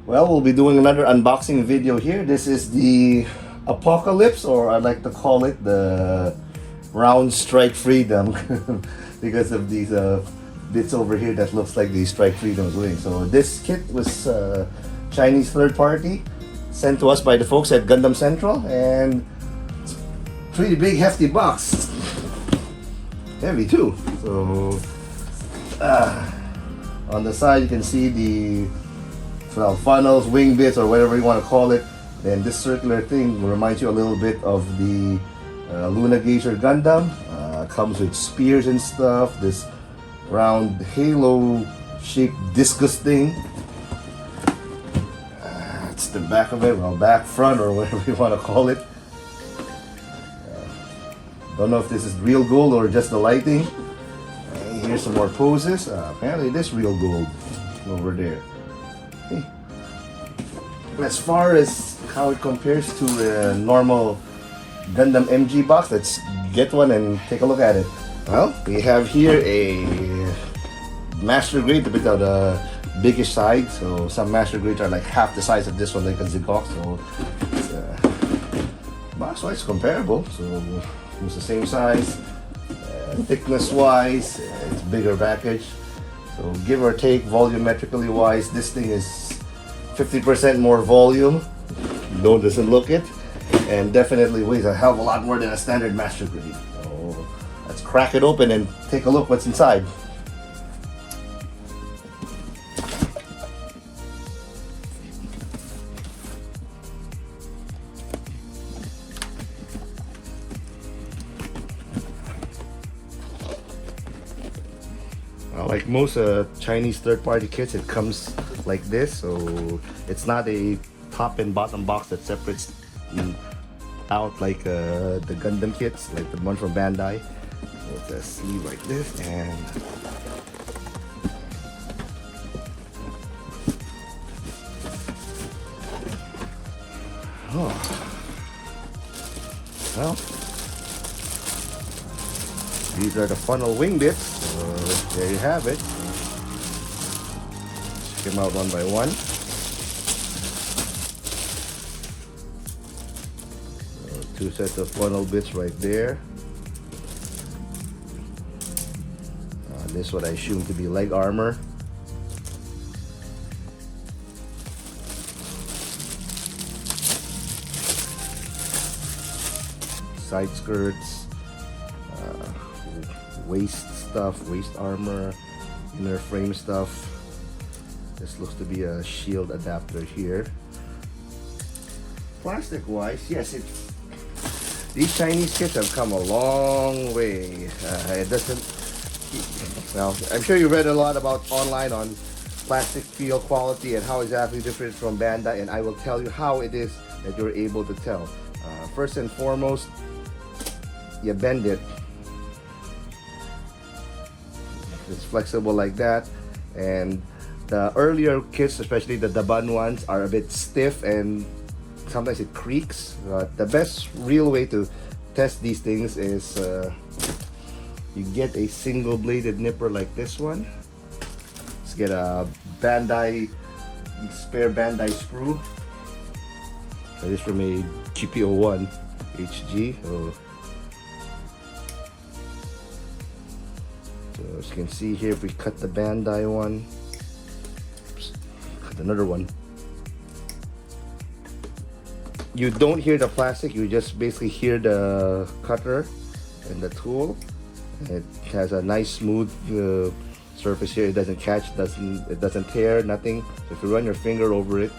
Well, we'll be doing another unboxing video here. This is the Apocalypse, or I like to call it the Round Strike Freedom, because of these bits over here that looks like the Strike Freedom's wing. So this kit was Chinese third party, sent to us by the folks at Gundam Central, and it's pretty big, hefty box. Heavy too. So on the side you can see the funnels, wing bits, or whatever you want to call it. Then this circular thing reminds you a little bit of the Luna Geyser Gundam. Comes with spears and stuff. This round halo shaped discus thing. It's the back of it, well, back, front, or whatever you want to call it. Don't know if this is real gold or just the lighting. Here's some more poses. Apparently this real gold over there. Okay. As far as how it compares to a normal Gundam MG box, let's get one and take a look at it. Well, we have here a master grade, a bit of the biggest side. So some master grades are like half the size of this one, like a Zigok. So box-wise comparable. So it's the same size. Thickness-wise, it's bigger package. So give or take, volumetrically wise, this thing is 50% more volume. No, doesn't look it, and definitely weighs a hell of a lot more than a standard master grade. So let's crack it open and take a look what's inside. Like most Chinese third-party kits, it comes like this, so it's not a top and bottom box that separates out like the Gundam kits, like the one from Bandai. So it's a sleeve like this, and well, these are the funnel wing bits. There you have it. Check them out one by one. Two sets of funnel bits right there. This what I assume to be leg armor. Side skirts. Waist stuff, waist armor, inner frame stuff. This looks to be a shield adapter here. Plastic wise, yes, these Chinese kits have come a long way. It doesn't, well, I'm sure you read a lot about online on plastic feel, quality, and how exactly different from Bandai, and I will tell you how it is that you're able to tell. First and foremost, you bend it. It's flexible like that, and the earlier kits, especially the Daban ones, are a bit stiff and sometimes it creaks. The best real way to test these things is you get a single bladed nipper like this one. Let's get a Bandai, spare Bandai screw. That is from a GP01 HG. So as you can see here, if we cut the Bandai one, oops, cut another one, you don't hear the plastic, you just basically hear the cutter and the tool. It has a nice smooth surface here. It doesn't catch, it doesn't tear, nothing. So if you run your finger over it,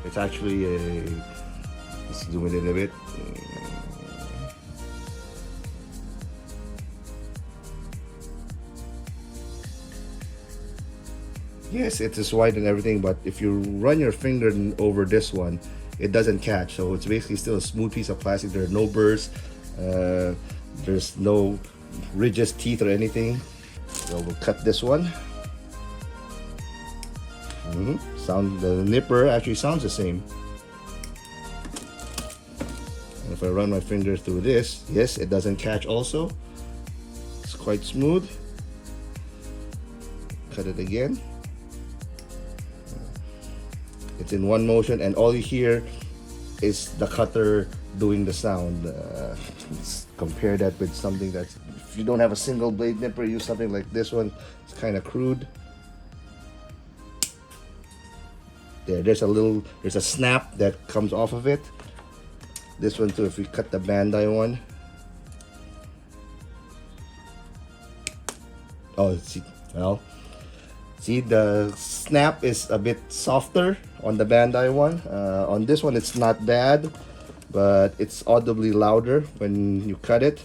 it's actually a, let's zoom it in a bit. Yes, it is wide and everything, but if you run your finger over this one, it doesn't catch. So it's basically still a smooth piece of plastic. There are no burrs, there's no ridges, teeth, or anything. So we'll cut this one. The nipper actually sounds the same. And if I run my finger through this, yes, it doesn't catch also. It's quite smooth. Cut it again. It's in one motion, and all you hear is the cutter doing the sound. Let's compare that with something that's, if you don't have a single blade nipper, use something like this one. It's kind of crude. There's a snap that comes off of it. This one too, if we cut the Bandai one. Oh, see, the snap is a bit softer on the Bandai one. On this one, it's not bad, but it's audibly louder when you cut it.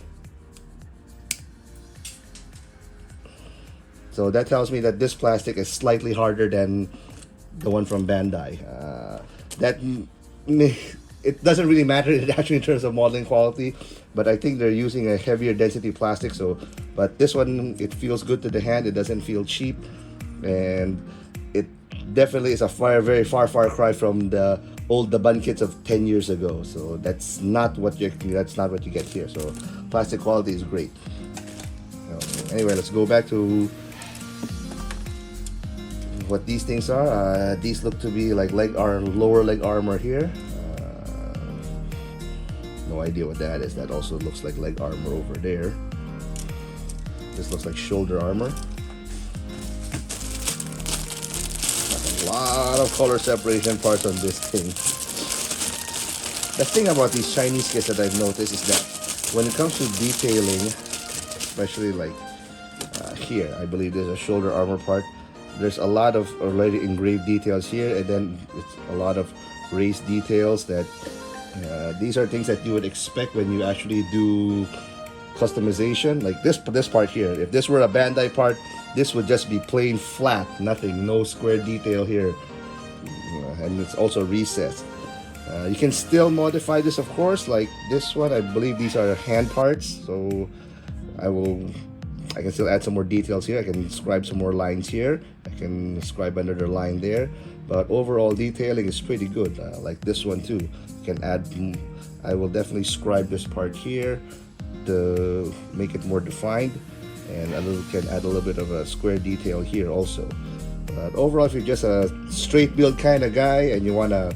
So that tells me that this plastic is slightly harder than the one from Bandai. It doesn't really matter actually in terms of modeling quality, but I think they're using a heavier density plastic. So, but this one, it feels good to the hand. It doesn't feel cheap, and it definitely is a very far cry from the old Daban kits of 10 years ago. So that's not what you get here. So plastic quality is great. Anyway, let's go back to what these things are. These look to be like lower leg armor here. No idea what that is. That also looks like leg armor over there. This looks like shoulder armor. A lot of color separation parts on this thing. The thing about these Chinese kits that I've noticed is that when it comes to detailing, especially like here, I believe there's a shoulder armor part. There's a lot of already engraved details here, and then it's a lot of raised details that these are things that you would expect when you actually do customization. Like this part here, if this were a Bandai part, this would just be plain flat, nothing, no square detail here, and it's also recessed. You can still modify this, of course. Like this one, I believe these are hand parts, so I can still add some more details here. I can scribe some more lines here. I can scribe another line there. But overall detailing is pretty good. Like this one too. You can add, I will definitely scribe this part here to make it more defined. And can add a little bit of a square detail here also. But overall, if you're just a straight build kind of guy and you want a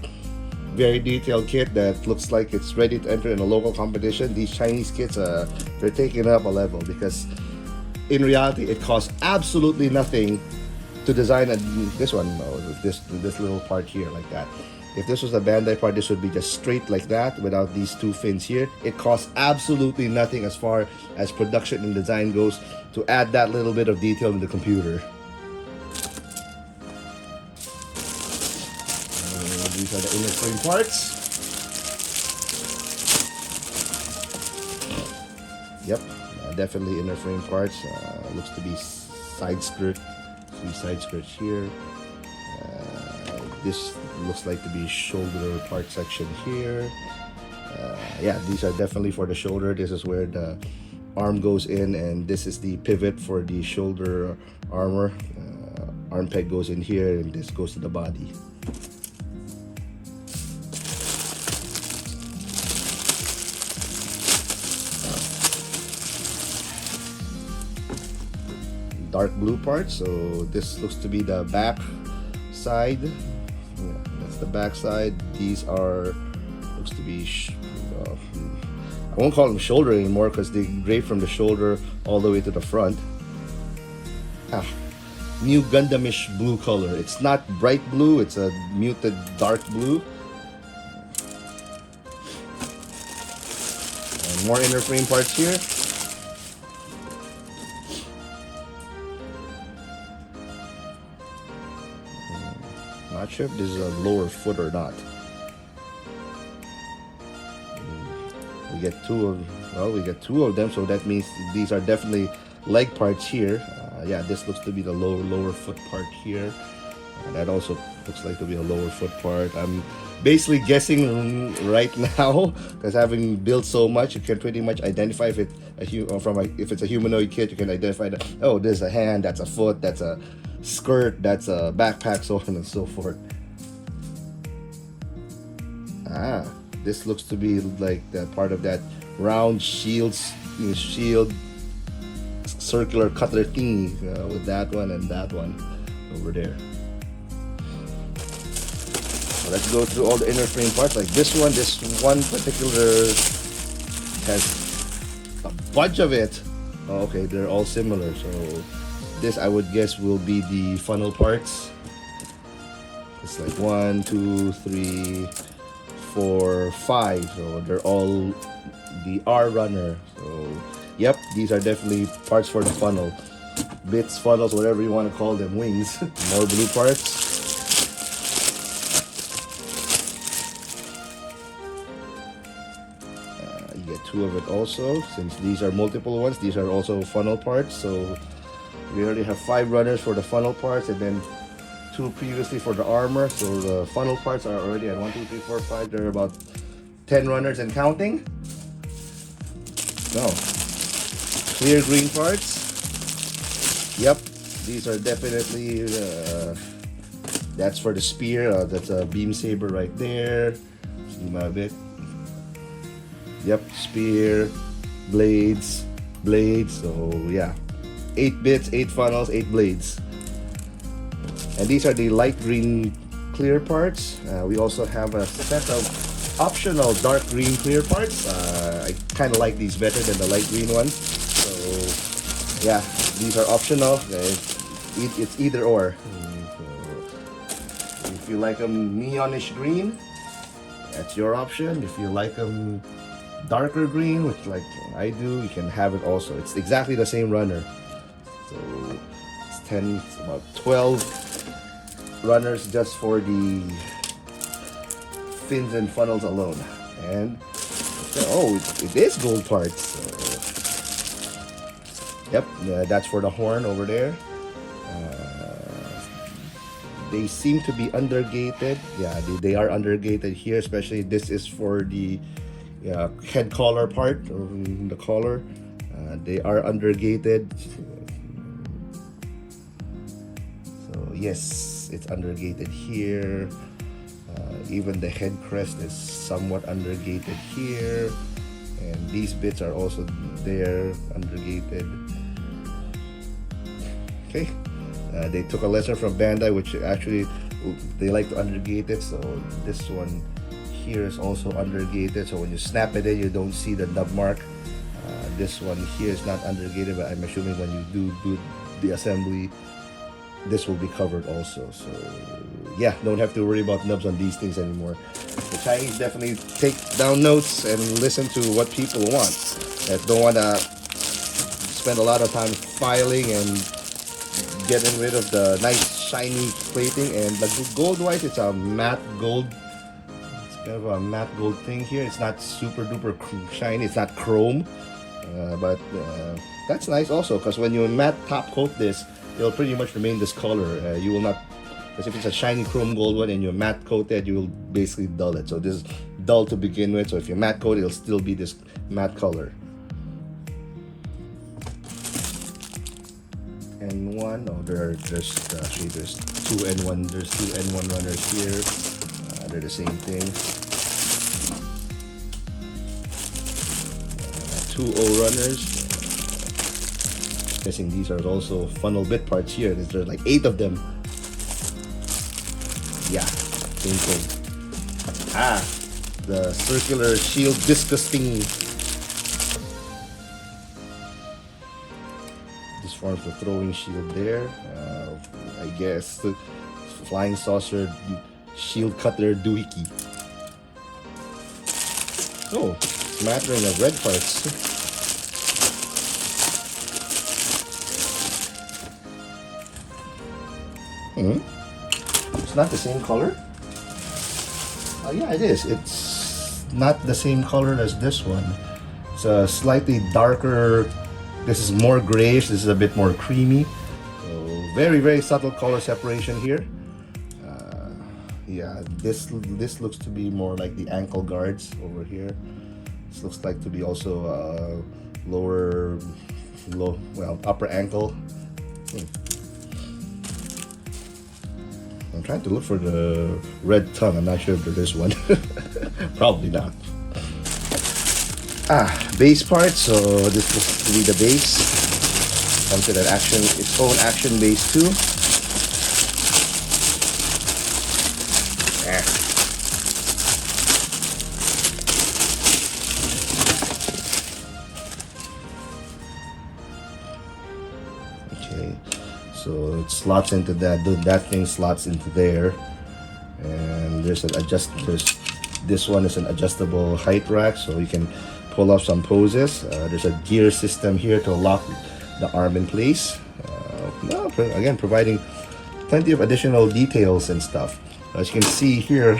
very detailed kit that looks like it's ready to enter in a local competition, these Chinese kits, they're taking it up a level, because in reality, it costs absolutely nothing to design this one, this little part here like that. If this was a Bandai part, this would be just straight like that without these two fins here. It costs absolutely nothing as far as production and design goes to add that little bit of detail in the computer. These are the inner frame parts. Yep. Definitely inner frame parts. Looks to be side skirt. See side skirts here. This looks like to be shoulder part section here. Yeah, these are definitely for the shoulder. This is where the arm goes in, and this is the pivot for the shoulder armor. Arm peg goes in here, and this goes to the body. Dark blue part, so this looks to be the back side. Yeah, that's the back side. These are, looks to be I won't call them shoulder anymore because they engrave from the shoulder all the way to the front. New Gundamish blue color. It's not bright blue, it's a muted dark blue. And more inner frame parts here. Not sure if this is a lower foot or not. We get two of them, so that means these are definitely leg parts here. Yeah, this looks to be the lower foot part here. That also looks like to be a lower foot part. I'm basically guessing right now because having built so much, you can pretty much identify if it's a humanoid kit. You can identify that, oh, there's a hand, that's a foot, that's a skirt, that's a backpack, so on and so forth. This looks to be like the part of that round shield circular cutler thingy with that one and that one over there. Let's go through all the inner frame parts. Like this one particular has a bunch of it. Oh, okay, they're all similar. So this, I would guess, will be the funnel parts. It's like 1, 2, 3, 4, 5. So they're all the R runner. So yep, these are definitely parts for the funnel. Bits, funnels, whatever you want to call them, wings. More blue parts. You get 2 of it also. Since these are multiple ones, these are also funnel parts. So we already have 5 runners for the funnel parts, and then 2 previously for the armor. So the funnel parts are already at 1, 2, 3, 4, 5. There are about 10 runners and counting. No. Clear green parts. Yep, these are definitely, that's for the spear. That's a beam saber right there. Zoom out a bit. Yep, spear, blades. So yeah, 8 bits, 8 funnels, 8 blades. And these are the light green clear parts. We also have a set of optional dark green clear parts. I kind of like these better than the light green ones. So yeah, these are optional. It's either or. So if you like them neonish green, that's your option. If you like them darker green, which like I do, you can have it also. It's exactly the same runner. So it's about 12 runners just for the fins and funnels alone. And oh, it is gold parts. So, yep, that's for the horn over there. They seem to be undergated. Yeah, they are undergated here, especially this is for the head collar part of the collar. They are undergated. So yes, it's undergated here. Even the head crest is somewhat undergated here, and these bits are also there, undergated. Okay, they took a lesson from Bandai, which actually they like to undergate it. So this one here is also undergated, so when you snap it in, you don't see the nub mark. This one here is not undergated, but I'm assuming when you do the assembly, this will be covered also. So yeah, don't have to worry about nubs on these things anymore. The Chinese definitely take down notes and listen to what people want. That don't want to spend a lot of time filing and getting rid of the nice shiny plating. And the gold wise, it's a matte gold. It's kind of a matte gold thing here. It's not super duper shiny. It's not chrome, but that's nice also, because when you matte top coat this, it'll pretty much remain this color. You will not, because if it's a shiny chrome gold one and you matte coat it, you will basically dull it. So this is dull to begin with, so if you matte coat it, it'll still be this matte color. N1, oh, there's 2 N1, there's 2 N1 runners here. They're the same thing. 2 O runners. Guessing these are also funnel bit parts here. There's like 8 of them. Yeah, same thing. Ah, the circular shield discus thingy. This forms the throwing shield there. I guess the flying saucer shield cutter doohickey. Oh, smattering of red parts. It's not the same color? Yeah, it is. It's not the same color as this one. It's a slightly darker. This is more grayish. This is a bit more creamy. So very, very subtle color separation here. Yeah, this looks to be more like the ankle guards over here. This looks like to be also upper ankle. I'm trying to look for the red tongue. I'm not sure if there is one. Probably not. Base part. So this will be the base. Comes with its own action base too. it slots into that. That thing slots into there, and there's an this one is an adjustable height rack, so you can pull off some poses. There's a gear system here to lock the arm in place. Again, providing plenty of additional details and stuff. As you can see here,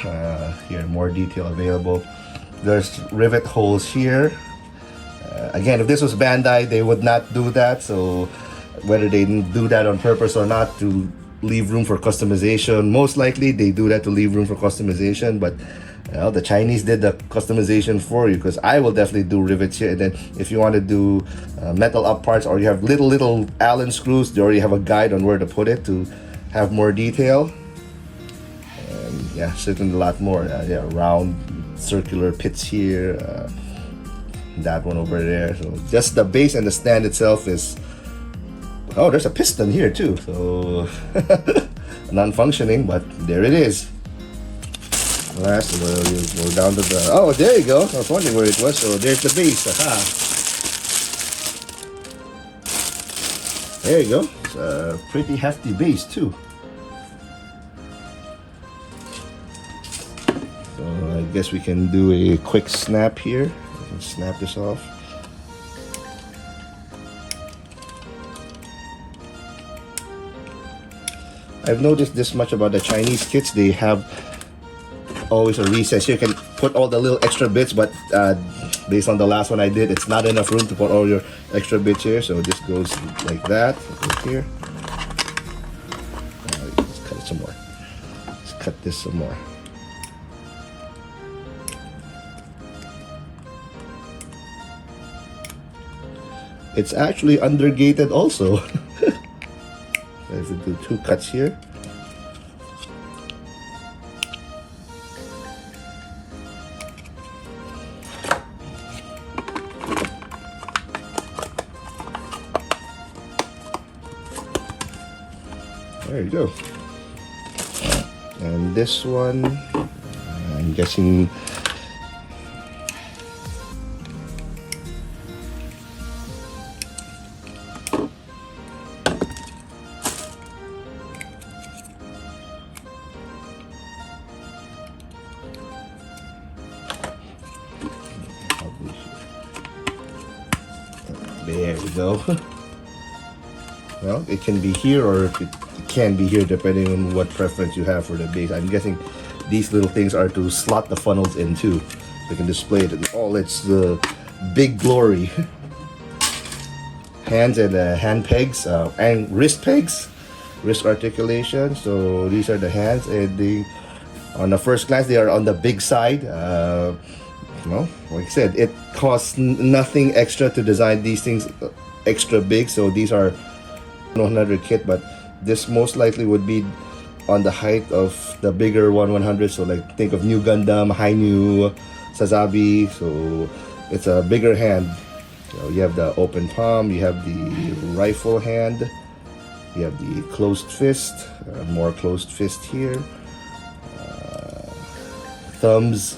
more detail available. There's rivet holes here. Again, if this was Bandai, they would not do that. So whether they didn't do that on purpose or not to leave room for customization, most likely they do that to leave room for customization. But the Chinese did the customization for you, because I will definitely do rivets here. And then if you want to do metal up parts, or you have little Allen screws, they already have a guide on where to put it to have more detail. And yeah, certainly a lot more. Round circular pits here. That one over there. So just the base and the stand itself is, oh, there's a piston here too, so non-functioning, but there it is. Last, we're down to the, oh, there you go. I was wondering where it was. So there's the base. Aha. There you go. It's a pretty hefty base too. So I guess we can do a quick snap here. Snap this off. I've noticed this much about the Chinese kits. They have always a recess. You can put all the little extra bits, but based on the last one I did, it's not enough room to put all your extra bits here. So this goes like that. Goes here. Let's cut it some more. Let's cut this some more. It's actually undergated also. Let's do 2 cuts here. There you go. And this one, I'm guessing, there we go. Well, it can be here, or it can be here depending on what preference you have for the base. I'm guessing these little things are to slot the funnels in too. So you can display it in all its big glory. Hands and hand pegs and wrist pegs, wrist articulation. So these are the hands, and on the first glance they are on the big side. Well, like I said, it costs nothing extra to design these things extra big. So these are 100 kit, but this most likely would be on the height of the bigger 1/100. So like think of New Gundam, Hainu, Sazabi. So it's a bigger hand. So you have the open palm, you have the rifle hand, you have the closed fist, more closed fist here, thumbs.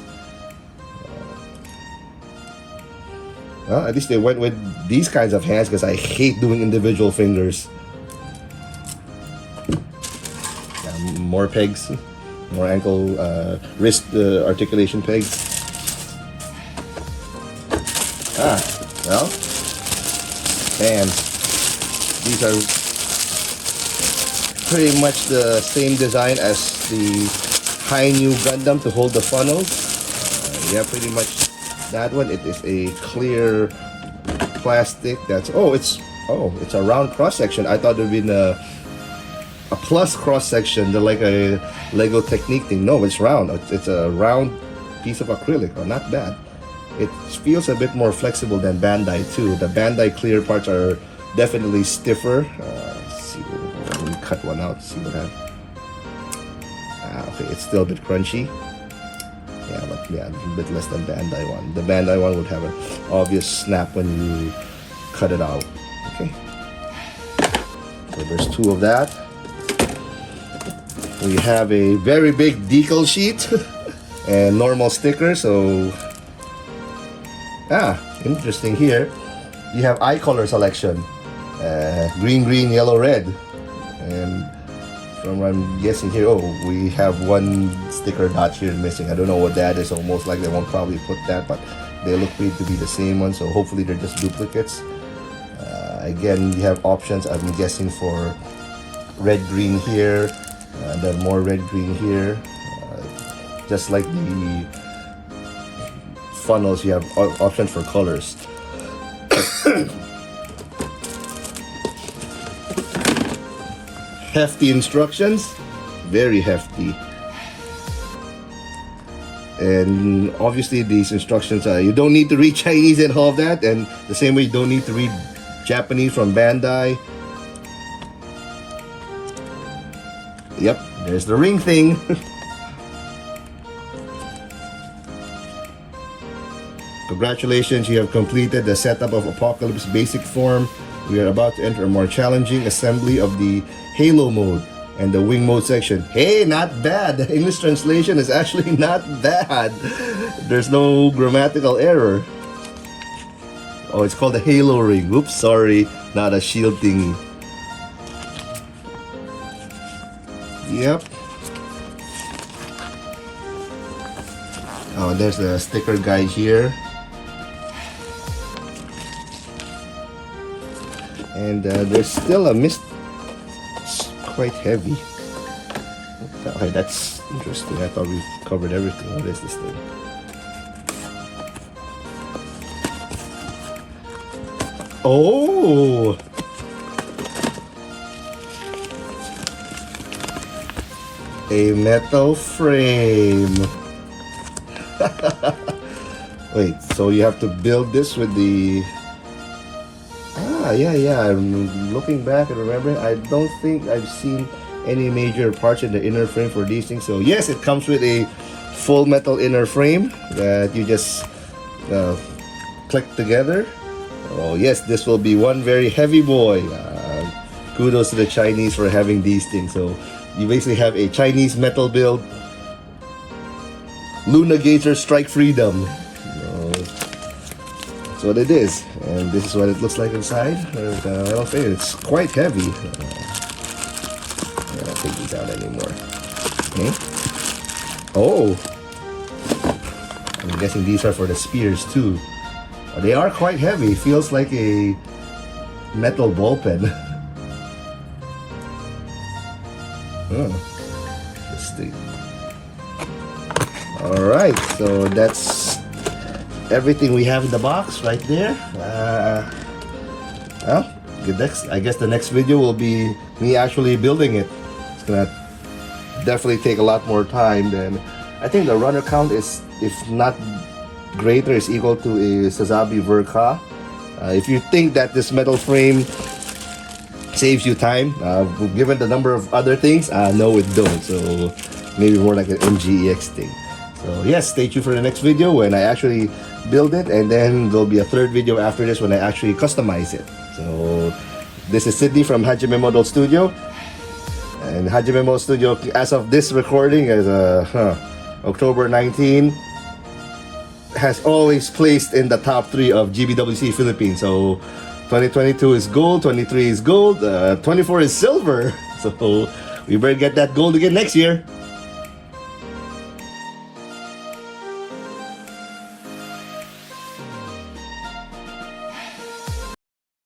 Well, at least they went with these kinds of hands, because I hate doing individual fingers. More pegs, more ankle, wrist articulation pegs. Well, and these are pretty much the same design as the Hainu Gundam to hold the funnels. Yeah, pretty much that one. It is a clear plastic. It's a round cross section. I thought there'd been a plus cross section, like a Lego Technique thing. No, it's round. It's a round piece of acrylic. Oh, not bad. It feels a bit more flexible than Bandai too. The Bandai clear parts are definitely stiffer. Let's see, let me cut one out, see what happens. Okay, it's still a bit crunchy. Yeah, but yeah, a bit less than Bandai one. The Bandai one would have an obvious snap when you cut it out. Okay. So there's 2 of that. We have a very big decal sheet and normal sticker. So interesting here. You have eye color selection, green, yellow, red. And from what I'm guessing here, oh, we have one sticker dot here missing. I don't know what that is, so most likely I won't probably put that, but they look to be the same one, so hopefully they're just duplicates. Again, you have options, I'm guessing, for red green here, then more red green here. Just like the funnels, you have options for colors. Hefty instructions, very hefty. And obviously these instructions, you don't need to read Chinese and all of that, and the same way you don't need to read Japanese from Bandai. Yep, there's the ring thing. Congratulations, you have completed the setup of Apocalypse basic form. We are about to enter a more challenging assembly of the Halo mode and the wing mode section. Hey, not bad. The English translation is actually not bad. There's no grammatical error. Oh, it's called the Halo ring. Oops, sorry, not a shield thingy. Yep. Oh, there's the sticker guide here. And there's still a mist. It's quite heavy. Okay, that's interesting. I thought we covered everything. What is this thing? Oh! A metal frame. Wait, so you have to build this with the... yeah, I'm looking back and remembering, I don't think I've seen any major parts in the inner frame for these things. So yes, it comes with a full metal inner frame that you just click together. Oh yes, this will be one very heavy boy. Kudos to the Chinese for having these things. So you basically have a Chinese metal build. Luna Gator Strike Freedom. That's what it is, and this is what it looks like inside. I don't think it's quite heavy. I don't take these out anymore. Okay. Oh, I'm guessing these are for the spears too. They are quite heavy. Feels like a metal ball pen. Interesting. All right, so that's everything we have in the box right there. Well, I guess the next video will be me actually building it. It's gonna definitely take a lot more time than I think the runner count is, if not greater, is equal to a Sazabi Verka. If you think that this metal frame saves you time, given the number of other things, no it don't. So maybe more like an MGEX thing. So yes, stay tuned for the next video when I actually build it, and then there'll be a third video after this when I actually customize it. So this is Sydney from Hajime Model Studio, and Hajime Model Studio, as of this recording, is October 19, has always placed in the top 3 of GBWC Philippines. So 2022 is gold, 23 is gold, 24 is silver. So we better get that gold again next year.